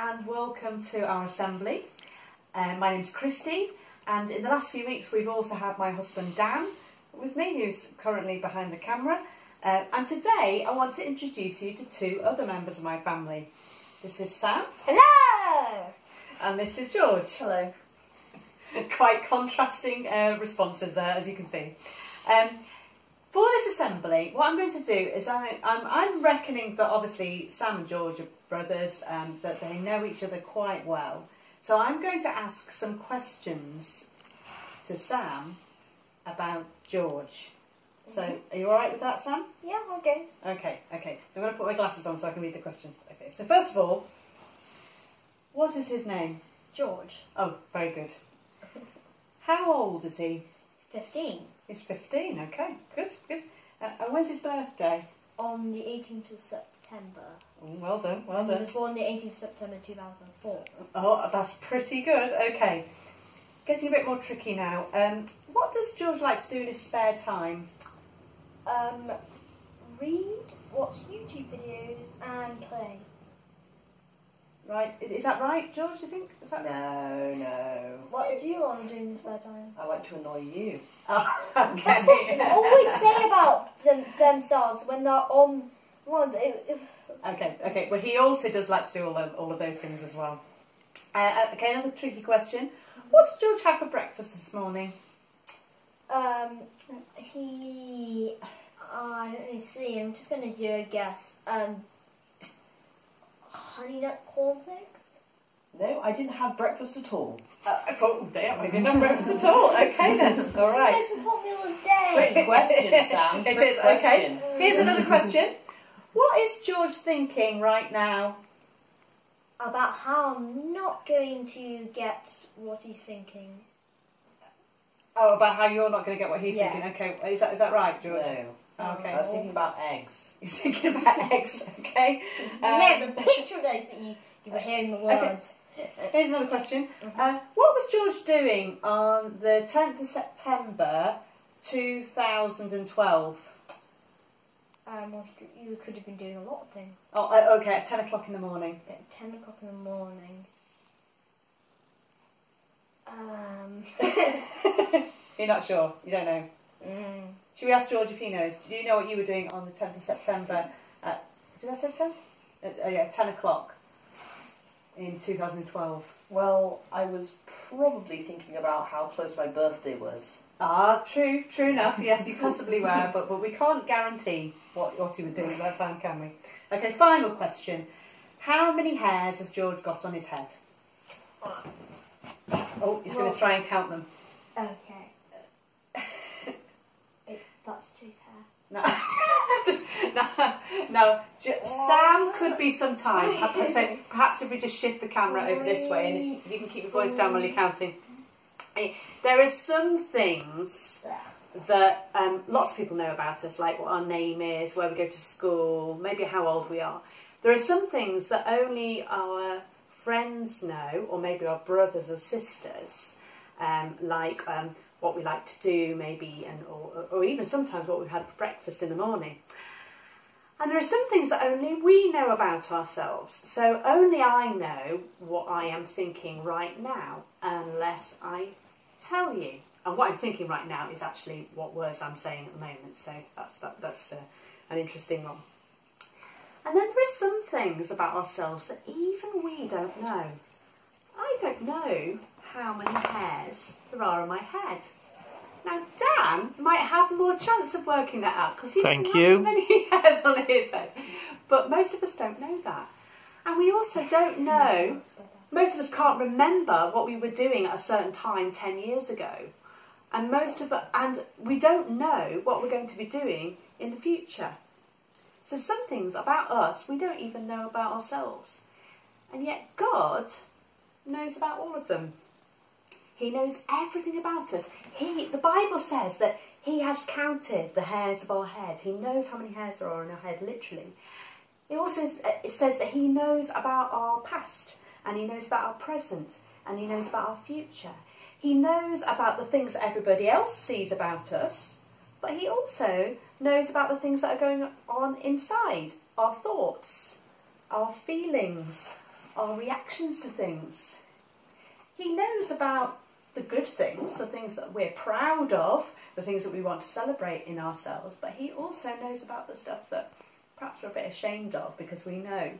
and welcome to our assembly. My name's Christy, and in the last few weeks we've also had my husband Dan with me, who's currently behind the camera. And today I want to introduce you to two other members of my family. This is Sam. Hello! And this is George. Hello. Quite contrasting responses there, as you can see. For this assembly, what I'm going to do is I'm reckoning that obviously Sam and George are brothers, that they know each other quite well. So I'm going to ask some questions to Sam about George. So are you all right with that, Sam? Yeah, okay. Okay. So I'm going to put my glasses on so I can read the questions. Okay. So first of all, what is his name? George. Oh, very good. How old is he? 15. He's 15, okay, good. And when's his birthday? On the 18th of September. Oh, well done. He was born the 18th of September 2004. Oh, that's pretty good, okay. Getting a bit more tricky now. What does George like to do in his spare time? Read, watch YouTube videos, and play. Right, is that right, George, do you think? Is that No. What do you want to do in your spare time? I like to annoy you. Oh, okay. That's what people always say about themselves when they're on one. Okay. Well, he also does like to do all of those things as well. Okay, another tricky question. What did George have for breakfast this morning? I don't really see. I'm just going to do a guess. Honey nut cornflakes? No, I didn't have breakfast at all. Oh, damn, I didn't have breakfast at all. Okay then, all right. This is the most popular day. Trick question, Sam. It Trick is, question. okay. Here's another question. What is George thinking right now? About how I'm not going to get what he's thinking. Oh, about how you're not going to get what he's Yeah. thinking. Okay, is that right, George? No. Okay. I was thinking about eggs. You're thinking about eggs, okay? You made the picture of those, but you were hearing the words. Here's another question. What was George doing on the 10th of September 2012? Well, you could have been doing a lot of things. Oh, okay, at 10 o'clock in the morning. At 10 o'clock in the morning. You're not sure? You don't know? Should we ask George if he knows? Do you know what you were doing on the 10th of September at, did I say 10? Yeah, 10 o'clock in 2012. Well, I was probably thinking about how close my birthday was. Ah, true enough. Yes, you possibly were, but we can't guarantee what he was doing at that time, can we? Okay, final question. How many hairs has George got on his head? Oh, he's going to try and count them. Okay. That's Jay's hair. No. Sam could be some time. So perhaps if we just shift the camera over this way and you can keep your voice down while you're counting. There are some things that lots of people know about us, like what our name is, where we go to school, maybe how old we are. There are some things that only our friends know, or maybe our brothers or sisters, like what we like to do, maybe, or even sometimes what we've had for breakfast in the morning. And there are some things that only we know about ourselves. So only I know what I am thinking right now, unless I tell you. And what I'm thinking right now is actually what words I'm saying at the moment. So that's an interesting one. And then there are some things about ourselves that even we don't know. I don't know how many hairs there are on my head. Now, Dan might have more chance of working that out because he doesn't have many hairs on his head. But most of us don't know that. And we also don't know, most of us can't remember what we were doing at a certain time 10 years ago. And we don't know what we're going to be doing in the future. So some things about us we don't even know about ourselves. And yet God knows about all of them. He knows everything about us. The Bible says that he has counted the hairs of our head. He knows how many hairs there are on our head, literally. It says that he knows about our past, and he knows about our present, and he knows about our future. He knows about the things that everybody else sees about us, but he also knows about the things that are going on inside, our thoughts, our feelings, our reactions to things. He knows about the good things, the things that we're proud of, the things that we want to celebrate in ourselves, but he also knows about the stuff that perhaps we're a bit ashamed of, because we know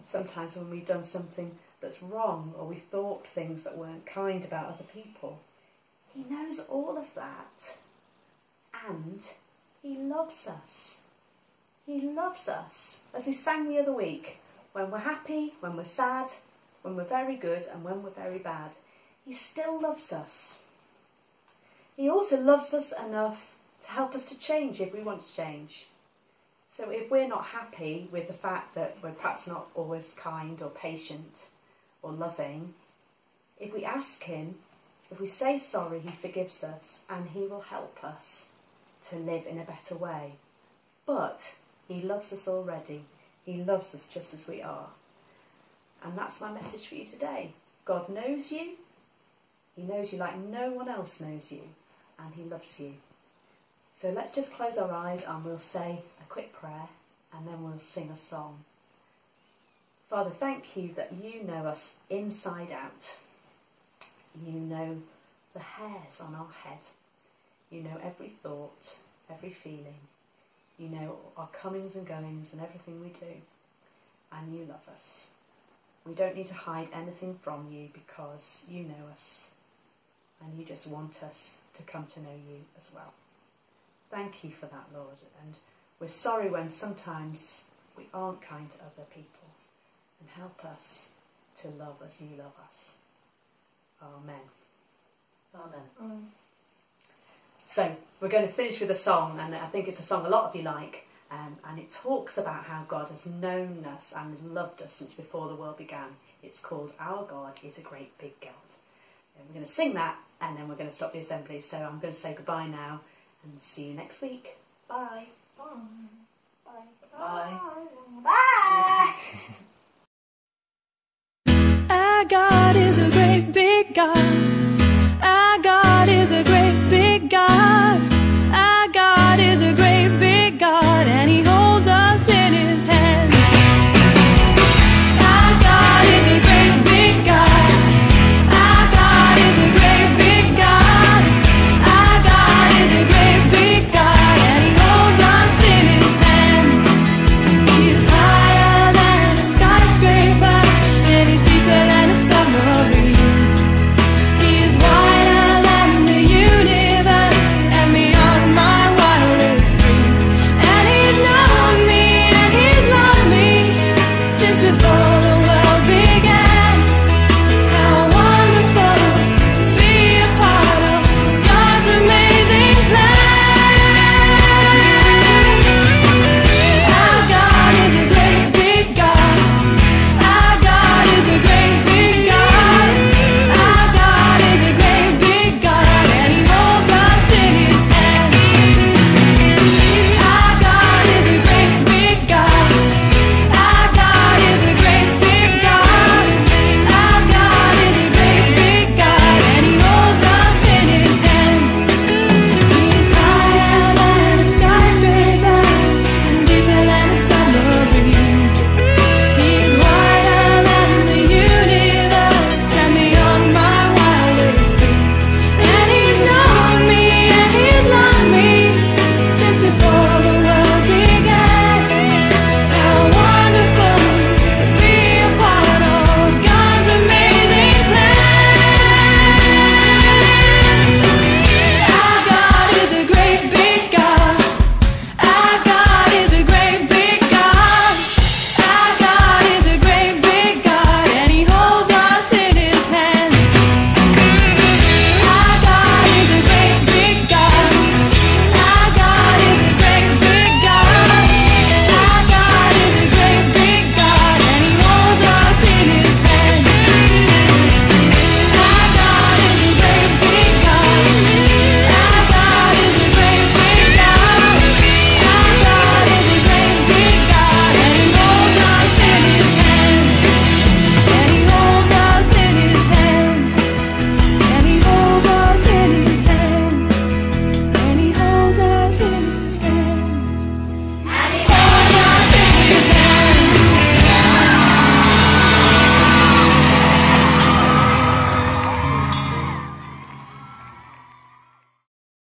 sometimes when we've done something that's wrong or we thought things that weren't kind about other people. He knows all of that, and he loves us. He loves us. As we sang the other week, when we're happy, when we're sad, when we're very good and when we're very bad, he still loves us. He also loves us enough to help us to change if we want to change. So if we're not happy with the fact that we're perhaps not always kind or patient or loving, if we ask him, if we say sorry, he forgives us and he will help us to live in a better way. But he loves us already. He loves us just as we are. And that's my message for you today. God knows you. He knows you like no one else knows you. And he loves you. So let's just close our eyes and we'll say a quick prayer and then we'll sing a song. Father, thank you that you know us inside out. You know the hairs on our head. You know every thought, every feeling. You know our comings and goings and everything we do. And you love us. We don't need to hide anything from you because you know us. And you just want us to come to know you as well. Thank you for that, Lord. And we're sorry when sometimes we aren't kind to other people. And help us to love as you love us. Amen. Amen. So we're going to finish with a song, and I think it's a song a lot of you like, and it talks about how God has known us and has loved us since before the world began. It's called Our God is a Great Big God. And we're going to sing that, and then we're going to stop the assembly. So I'm going to say goodbye now, and see you next week. Bye. Bye. Bye.